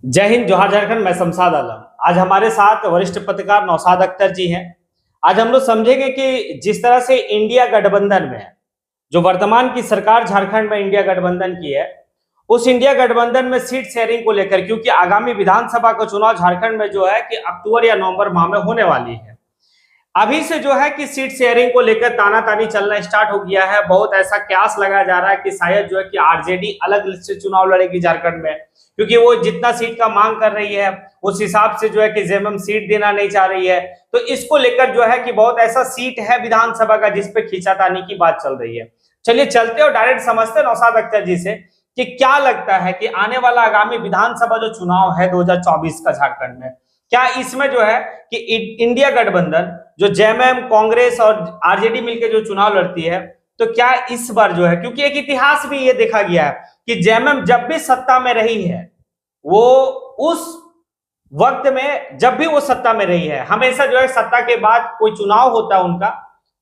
जय हिंद, जोहार झारखंड। मैं शमशाद आलम। आज हमारे साथ वरिष्ठ पत्रकार नौशाद अख्तर जी हैं। आज हम लोग समझेंगे कि जिस तरह से इंडिया गठबंधन में है, जो वर्तमान की सरकार झारखंड में इंडिया गठबंधन की है, उस इंडिया गठबंधन में सीट शेयरिंग को लेकर, क्योंकि आगामी विधानसभा का चुनाव झारखंड में जो है कि अक्टूबर या नवंबर माह में होने वाली है। अभी से जो है कि सीट शेयरिंग को लेकर तानातानी चलना स्टार्ट हो गया है। बहुत ऐसा कयास लगाया जा रहा है कि शायद जो है कि आरजेडी अलग से चुनाव लड़ेगी झारखंड में, क्योंकि वो जितना सीट का मांग कर रही है उस हिसाब से जो है कि जेएमएम सीट देना नहीं चाह रही है। तो इसको लेकर जो है कि बहुत ऐसा सीट है विधानसभा का जिस पे खींचातानी की बात चल रही है। चलिए चलते और डायरेक्ट समझते नौशाद अख्तर जी से कि क्या लगता है कि आने वाला आगामी विधानसभा जो चुनाव है 2024 का झारखंड में, क्या इसमें जो है कि इंडिया गठबंधन जो जेएमएम, कांग्रेस और आरजेडी मिलकर जो चुनाव लड़ती है, तो क्या इस बार जो है, क्योंकि एक इतिहास भी ये देखा गया है कि जेएमएम जब भी सत्ता में रही है, वो उस वक्त में जब भी वो सत्ता में रही है, हमेशा जो है सत्ता के बाद कोई चुनाव होता है उनका,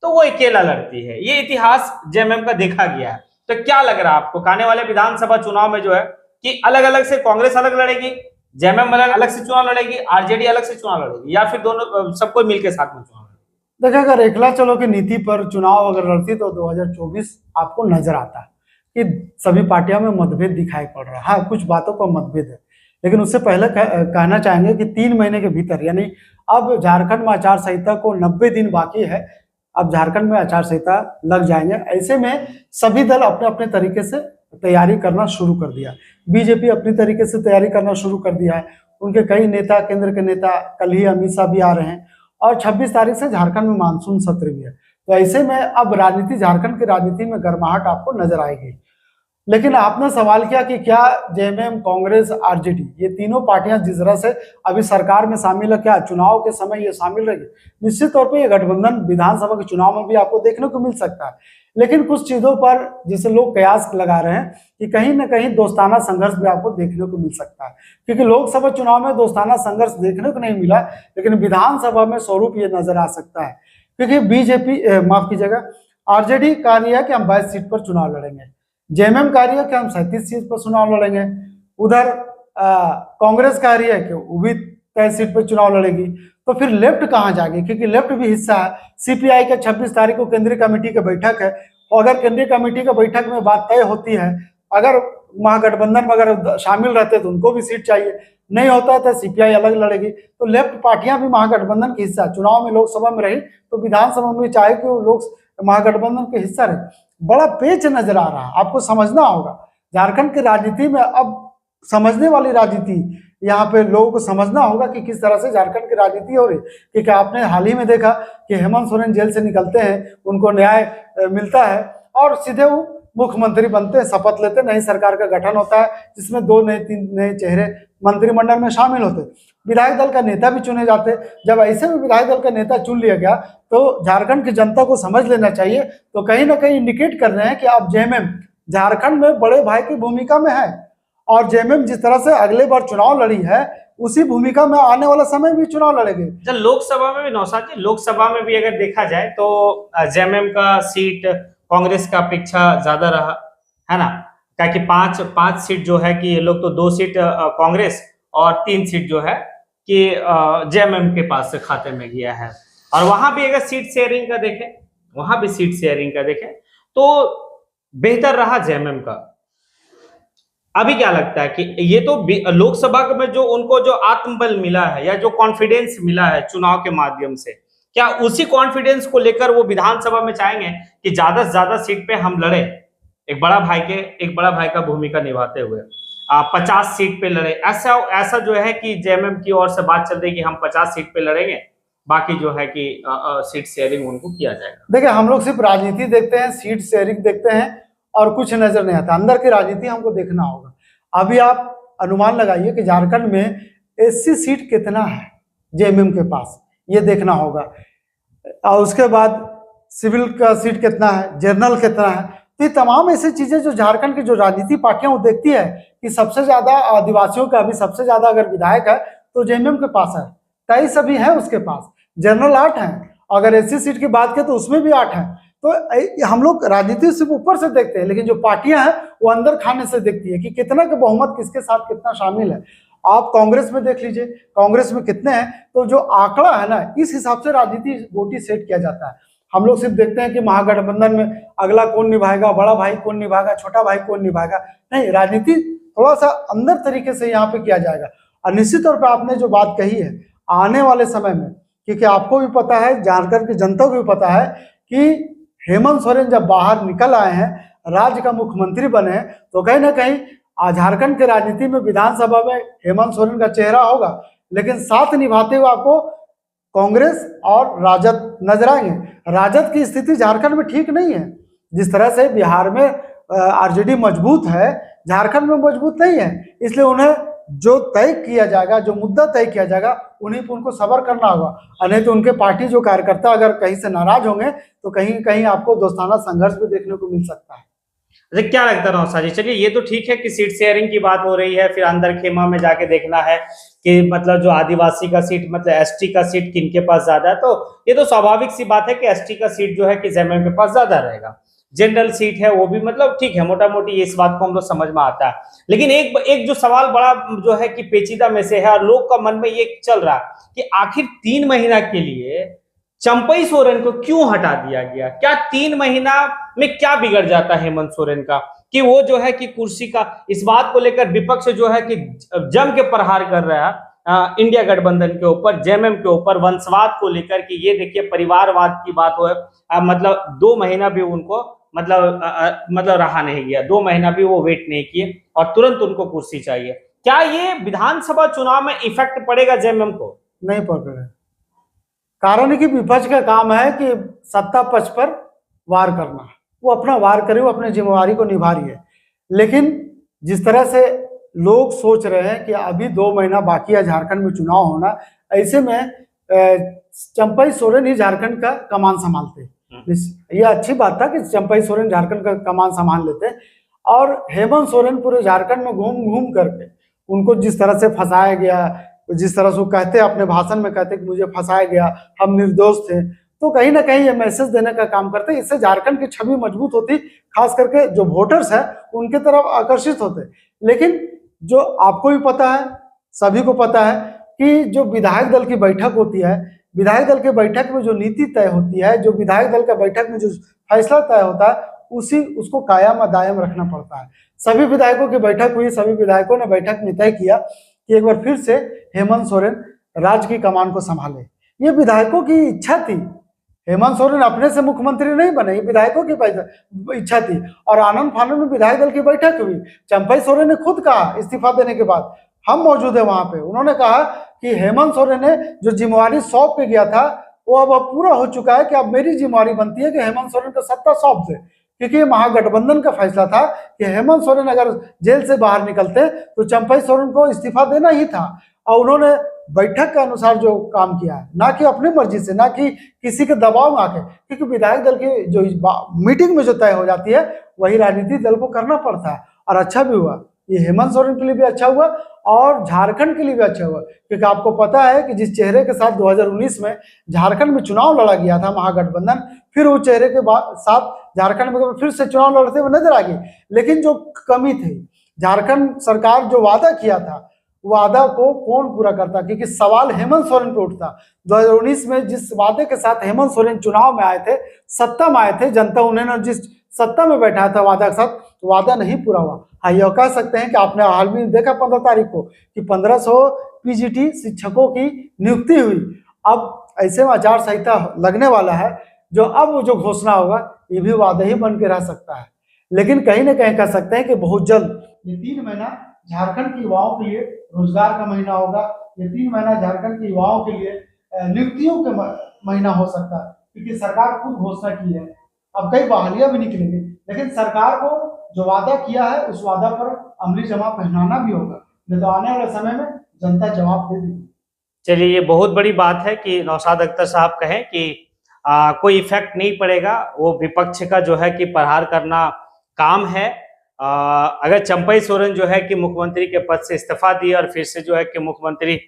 तो वो अकेला लड़ती है। ये इतिहास जेएमएम का देखा गया है। तो क्या लग रहा है आपको आने वाले विधानसभा चुनाव में जो है कि अलग अलग से कांग्रेस अलग लड़ेगी, जेएमएम अलग से चुनाव लड़ेगी, आरजेडी अलग से चुनाव लड़ेगी, या फिर दोनों सबको मिलकर साथ में चुनाव लड़ेगी? देखिए, अगर एकला चलो की नीति पर चुनाव अगर लड़ती तो 2024 आपको नजर आता है कि सभी पार्टियों में मतभेद दिखाई पड़ रहा है। हाँ, कुछ बातों पर मतभेद है, लेकिन उससे पहले कहना चाहेंगे कि 3 महीने के भीतर, यानी अब झारखंड में आचार संहिता को 90 दिन बाकी है। अब झारखंड में आचार संहिता लग जाएंगे। ऐसे में सभी दल अपने अपने तरीके से तैयारी करना शुरू कर दिया। बीजेपी अपनी तरीके से तैयारी करना शुरू कर दिया है। उनके कई नेता, केंद्र के नेता, कल ही अमित शाह भी आ रहे हैं और 26 तारीख से झारखंड में मानसून सत्र भी है। तो ऐसे में अब राजनीति, झारखंड की राजनीति में गर्माहट आपको नजर आएगी। लेकिन आपने सवाल किया कि क्या जेएमएम, कांग्रेस, आरजेडी, ये तीनों पार्टियां जिस तरह से अभी सरकार में शामिल है, क्या चुनाव के समय ये शामिल रहेगी? निश्चित तौर पे ये गठबंधन विधानसभा के चुनाव में भी आपको देखने को मिल सकता है। लेकिन कुछ चीजों पर जिसे लोग कयास लगा रहे हैं कि कहीं ना कहीं दोस्ताना संघर्ष भी आपको देखने को मिल सकता है, क्योंकि लोकसभा चुनाव में दोस्ताना संघर्ष देखने को नहीं मिला, लेकिन विधानसभा में स्वरूप ये नजर आ सकता है। क्योंकि बीजेपी, माफ कीजिएगा, आरजेडी कह रही है कि हम 22 सीट पर चुनाव लड़ेंगे। जेएमएम कह रही है कि हम 37 सीट पर चुनाव लड़ेंगे। उधर कांग्रेस कह रही है कि वो भी 23 सीट पर चुनाव लड़ेगी। तो फिर लेफ्ट कहाँ जाएगी? क्योंकि लेफ्ट भी हिस्सा है। सीपीआई के 26 तारीख को केंद्रीय कमेटी की बैठक है, और अगर केंद्रीय कमेटी की बैठक में बात तय होती है, अगर महागठबंधन में अगर शामिल रहते तो उनको भी सीट चाहिए, नहीं होता है तो सीपीआई अलग लड़ेगी। तो लेफ्ट पार्टियां भी महागठबंधन के हिस्सा, चुनाव में लोकसभा में रही तो विधानसभा में चाहे कि वो लोग महागठबंधन के हिस्सा रहे। बड़ा पेच नजर आ रहा है, आपको समझना होगा। झारखंड की राजनीति में अब समझने वाली राजनीति, यहाँ पे लोगों को समझना होगा कि किस तरह से झारखंड की राजनीति हो रही। क्योंकि आपने हाल ही में देखा कि हेमंत सोरेन जेल से निकलते हैं, उनको न्याय मिलता है और सीधे वो मुख्यमंत्री बनते हैं, शपथ लेते हैं, नई सरकार का गठन होता है जिसमें 2 नए 3 नए चेहरे मंत्रिमंडल में शामिल होते, विधायक दल का नेता भी चुने जाते। जब ऐसे में विधायक दल का नेता चुन लिया गया तो झारखंड की जनता को समझ लेना चाहिए। तो कहीं ना कहीं इंडिकेट कर रहे हैं कि अब जेएमएम झारखंड में बड़े भाई की भूमिका में है, और जेएमएम जिस तरह से अगले बार चुनाव लड़ी है उसी भूमिका में आने वाला समय भी चुनाव लड़ेगी। जब लोकसभा में भी नौशाद जी, लोकसभा में भी अगर देखा जाए तो जेएमएम का सीट कांग्रेस का अपेक्षा ज्यादा रहा है ना, क्या कि पांच सीट जो है कि ये लोग तो 2 सीट कांग्रेस और 3 सीट जो है कि जेएमएम के पास से खाते में गया है। और वहां भी अगर सीट शेयरिंग का देखें तो बेहतर रहा जेएमएम का। अभी क्या लगता है कि ये तो लोकसभा में जो उनको जो आत्मबल मिला है या जो कॉन्फिडेंस मिला है चुनाव के माध्यम से, क्या उसी कॉन्फिडेंस को लेकर वो विधानसभा में चाहेंगे कि ज्यादा से ज्यादा सीट पे हम लड़े, एक बड़ा भाई का भूमिका निभाते हुए 50 सीट पे लड़े? ऐसा जो है कि जेएमएम की ओर से बात चल रही है कि हम 50 सीट पे लड़ेंगे, बाकी जो है कि सीट शेयरिंग उनको किया जाएगा। देखिए, हम लोग सिर्फ राजनीति देखते हैं, सीट शेयरिंग देखते हैं और कुछ नजर नहीं आता। अंदर की राजनीति हमको देखना होगा। अभी आप अनुमान लगाइए कि झारखंड में एससी सीट कितना है जेएमएम के पास, ये देखना होगा। और उसके बाद सिविल का सीट कितना है, जनरल कितना है। तो ये तमाम ऐसी चीजें जो झारखंड की जो राजनीति पार्टियां वो देखती है कि सबसे ज्यादा आदिवासियों का, अभी सबसे ज्यादा अगर विधायक है तो जेएमएम के पास है, 23 अभी है उसके पास, जनरल 8 है, अगर एससी सीट की बात करें तो उसमें भी 8 है। तो हम लोग राजनीति सिर्फ ऊपर से देखते हैं, लेकिन जो पार्टियां हैं वो अंदर खाने से देखती है कि कितना का बहुमत किसके साथ कितना शामिल है। आप कांग्रेस में देख लीजिए, कांग्रेस में कितने हैं, तो जो आंकड़ा है ना, इस हिसाब से राजनीति गोटी सेट किया जाता है। हम लोग सिर्फ देखते हैं कि महागठबंधन में अगला कौन निभाएगा, बड़ा भाई कौन निभाएगा, छोटा भाई कौन निभाएगा। नहीं, राजनीति थोड़ा सा अंदर तरीके से यहाँ पे किया जाएगा। और निश्चित तौर पर आपने जो बात कही है, आने वाले समय में, क्योंकि आपको भी पता है, झारखंड की जनता को भी पता है कि हेमंत सोरेन जब बाहर निकल आए हैं, राज्य का मुख्यमंत्री बने हैं, तो कहीं ना कहीं झारखंड के राजनीति में, विधानसभा में हेमंत सोरेन का चेहरा होगा, लेकिन साथ निभाते हुए आपको कांग्रेस और राजद नजर आएंगे। राजद की स्थिति झारखंड में ठीक नहीं है। जिस तरह से बिहार में आरजेडी मजबूत है, झारखंड में मजबूत नहीं है। इसलिए उन्हें जो तय किया जाएगा, जो मुद्दा तय किया जाएगा, उन्हीं पर उनको सबर करना होगा। नहीं तो उनके पार्टी जो कार्यकर्ता अगर कहीं से नाराज होंगे तो कहीं कहीं आपको दोस्ताना संघर्ष भी देखने को मिल सकता है। अच्छा, क्या लगता है नौशाद जी? चलिए, ये तो ठीक है कि सीट शेयरिंग की बात हो रही है, फिर अंदर खेमा में जाके देखना है कि मतलब जो आदिवासी का सीट, मतलब एसटी का सीट किनके पास ज्यादा है। तो ये तो स्वाभाविक सी बात है कि एसटी का सीट जो है कि जेएमएम के पास ज्यादा रहेगा। जनरल सीट है वो भी मतलब ठीक है, मोटा मोटी इस बात को हम लोग समझ में आता है। लेकिन एक जो सवाल बड़ा जो है कि पेचीदा में से है, और लोग का मन में ये चल रहा कि आखिर 3 महीना के लिए चंपई सोरेन को क्यों हटा दिया गया? क्या 3 महीना में क्या बिगड़ जाता है हेमंत सोरेन का कि वो जो है कि कुर्सी का, इस बात को लेकर विपक्ष जो है कि जम के प्रहार कर रहा है इंडिया गठबंधन के ऊपर, जेएमएम के ऊपर, वंशवाद को लेकर कि ये देखिए परिवारवाद की बात हो, मतलब 2 महीना भी उनको मतलब रहा नहीं गया, 2 महीना भी वो वेट नहीं किए और तुरंत उनको कुर्सी चाहिए। क्या ये विधानसभा चुनाव में इफेक्ट पड़ेगा जेएमएम को? नहीं पड़ेगा। कारण है कि विपक्ष का काम है कि सत्ता पक्ष पर वार करना, वो अपना वार करे, वो अपनी जिम्मेवारी को निभा रही है। लेकिन जिस तरह से लोग सोच रहे हैं कि अभी 2 महीना बाकी है झारखंड में चुनाव होना, ऐसे में चंपई सोरेन ही झारखंड का कमान संभालते। ये अच्छी बात था कि चंपई सोरेन झारखंड का कमान संभाल लेते, और हेमंत सोरेन पूरे झारखंड में घूम घूम करके उनको जिस तरह से फंसाया गया, जिस तरह से वो कहते अपने भाषण में कहते कि मुझे फंसाया गया, हम निर्दोष थे, तो कहीं ना कहीं ये मैसेज देने का काम करते। इससे झारखंड की छवि मजबूत होती, खास करके जो वोटर्स है उनके तरफ आकर्षित होते। लेकिन जो आपको भी पता है, सभी को पता है कि जो विधायक दल की बैठक होती है, विधायक दल के बैठक में जो नीति तय होती है, जो विधायक दल का बैठक में जो फैसला तय होता है, उसको कायम दायम रखना पड़ता है। सभी विधायकों की बैठक हुई, सभी विधायकों ने बैठक में तय किया कि एक बार फिर से हेमंत सोरेन राज्य की कमान को संभाले। ये विधायकों की इच्छा थी। हेमंत सोरेन अपने से मुख्यमंत्री नहीं बने, ये विधायकों की इच्छा थी। और आनंद फानंद में विधायक दल की बैठक हुई। चंपई सोरेन ने खुद कहा इस्तीफा देने के बाद, हम मौजूद है वहां पे, उन्होंने कहा कि हेमंत सोरेन ने जो जिम्मेवारी सौंप के गया था वो अब पूरा हो चुका है, कि अब मेरी जिम्मेवारी बनती है कि हेमंत सोरेन को सत्ता सौंप दे। क्योंकि महागठबंधन का फैसला था कि हेमंत सोरेन अगर जेल से बाहर निकलते तो चंपई सोरेन को इस्तीफा देना ही था। और उन्होंने बैठक के अनुसार जो काम किया है, ना कि अपनी मर्जी से, ना कि किसी के दबाव में आके, क्योंकि विधायक दल की जो मीटिंग में जो तय हो जाती है वही राजनीतिक दल को करना पड़ता है। और अच्छा भी हुआ, ये हेमंत सोरेन के लिए भी अच्छा हुआ और झारखंड के लिए भी अच्छा हुआ। क्योंकि आपको पता है कि जिस चेहरे के साथ 2019 में झारखंड में चुनाव लड़ा गया था महागठबंधन, फिर उस चेहरे के साथ झारखंड में फिर से चुनाव लड़ते हुए नजर आ गई। लेकिन जो कमी थी, झारखंड सरकार जो वादा किया था, वादा को कौन पूरा करता? क्योंकि सवाल हेमंत सोरेन पे उठता। 2019 में जिस वादे के साथ हेमंत सोरेन चुनाव में आए थे, सत्ता में आए थे, जनता उन्होंने जिस सत्ता में बैठा था वादा के साथ, तो वादा नहीं पूरा हुआ। हाँ, यह कह सकते हैं कि आपने हाल में देखा 15 तारीख को कि 1500 पीजीटी शिक्षकों की नियुक्ति हुई। अब ऐसे में आचार संहिता लगने वाला है, जो अब जो घोषणा होगा ये भी वादा ही बन के रह सकता है। लेकिन कहीं ना कहीं कह सकते हैं कि बहुत जल्द ये 3 महीना झारखंड के युवाओं के लिए रोजगार का महीना होगा। ये 3 महीना झारखंड के युवाओं के लिए नियुक्तियों का महीना हो सकता है, क्योंकि सरकार खुद घोषणा की है। अब कई बहालियां भी निकलेंगी, लेकिन सरकार को जो वादा किया है उस वादा पर अमली जमा पहनाना भी होगा, नहीं तो आने वाले समय में जनता जवाब दे देगी। चलिए, ये बहुत बड़ी बात है कि नौशाद अख्तर साहब कहें कि कोई इफेक्ट नहीं पड़ेगा, वो विपक्ष का जो है कि प्रहार करना काम है। अगर चंपई सोरेन जो है कि मुख्यमंत्री के पद से इस्तीफा दिए और फिर से जो है कि मुख्यमंत्री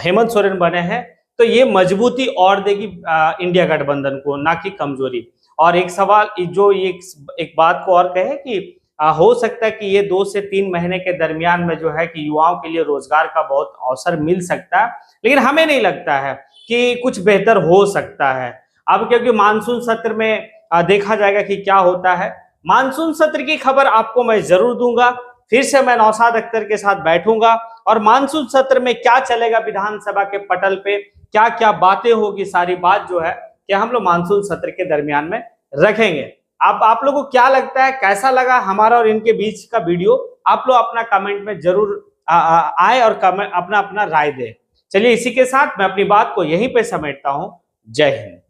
हेमंत सोरेन बने हैं, तो ये मजबूती और देगी इंडिया गठबंधन को, ना कि कमजोरी। और एक सवाल जो एक बात को और कहे कि हो सकता है कि ये 2 से 3 महीने के दरमियान में जो है कि युवाओं के लिए रोजगार का बहुत अवसर मिल सकता है, लेकिन हमें नहीं लगता है कि कुछ बेहतर हो सकता है। अब क्योंकि मानसून सत्र में देखा जाएगा कि क्या होता है। मानसून सत्र की खबर आपको मैं जरूर दूंगा। फिर से मैं नौशाद अख्तर के साथ बैठूंगा और मानसून सत्र में क्या चलेगा विधानसभा के पटल पे, क्या क्या बातें होगी, सारी बात जो है कि हम लोग मानसून सत्र के दरमियान में रखेंगे। अब आप लोगों को क्या लगता है, कैसा लगा हमारा और इनके बीच का वीडियो? आप लोग अपना कमेंट में जरूर आए और कमेंट अपना अपना राय दें। चलिए इसी के साथ मैं अपनी बात को यहीं पे समेटता हूं। जय हिंद।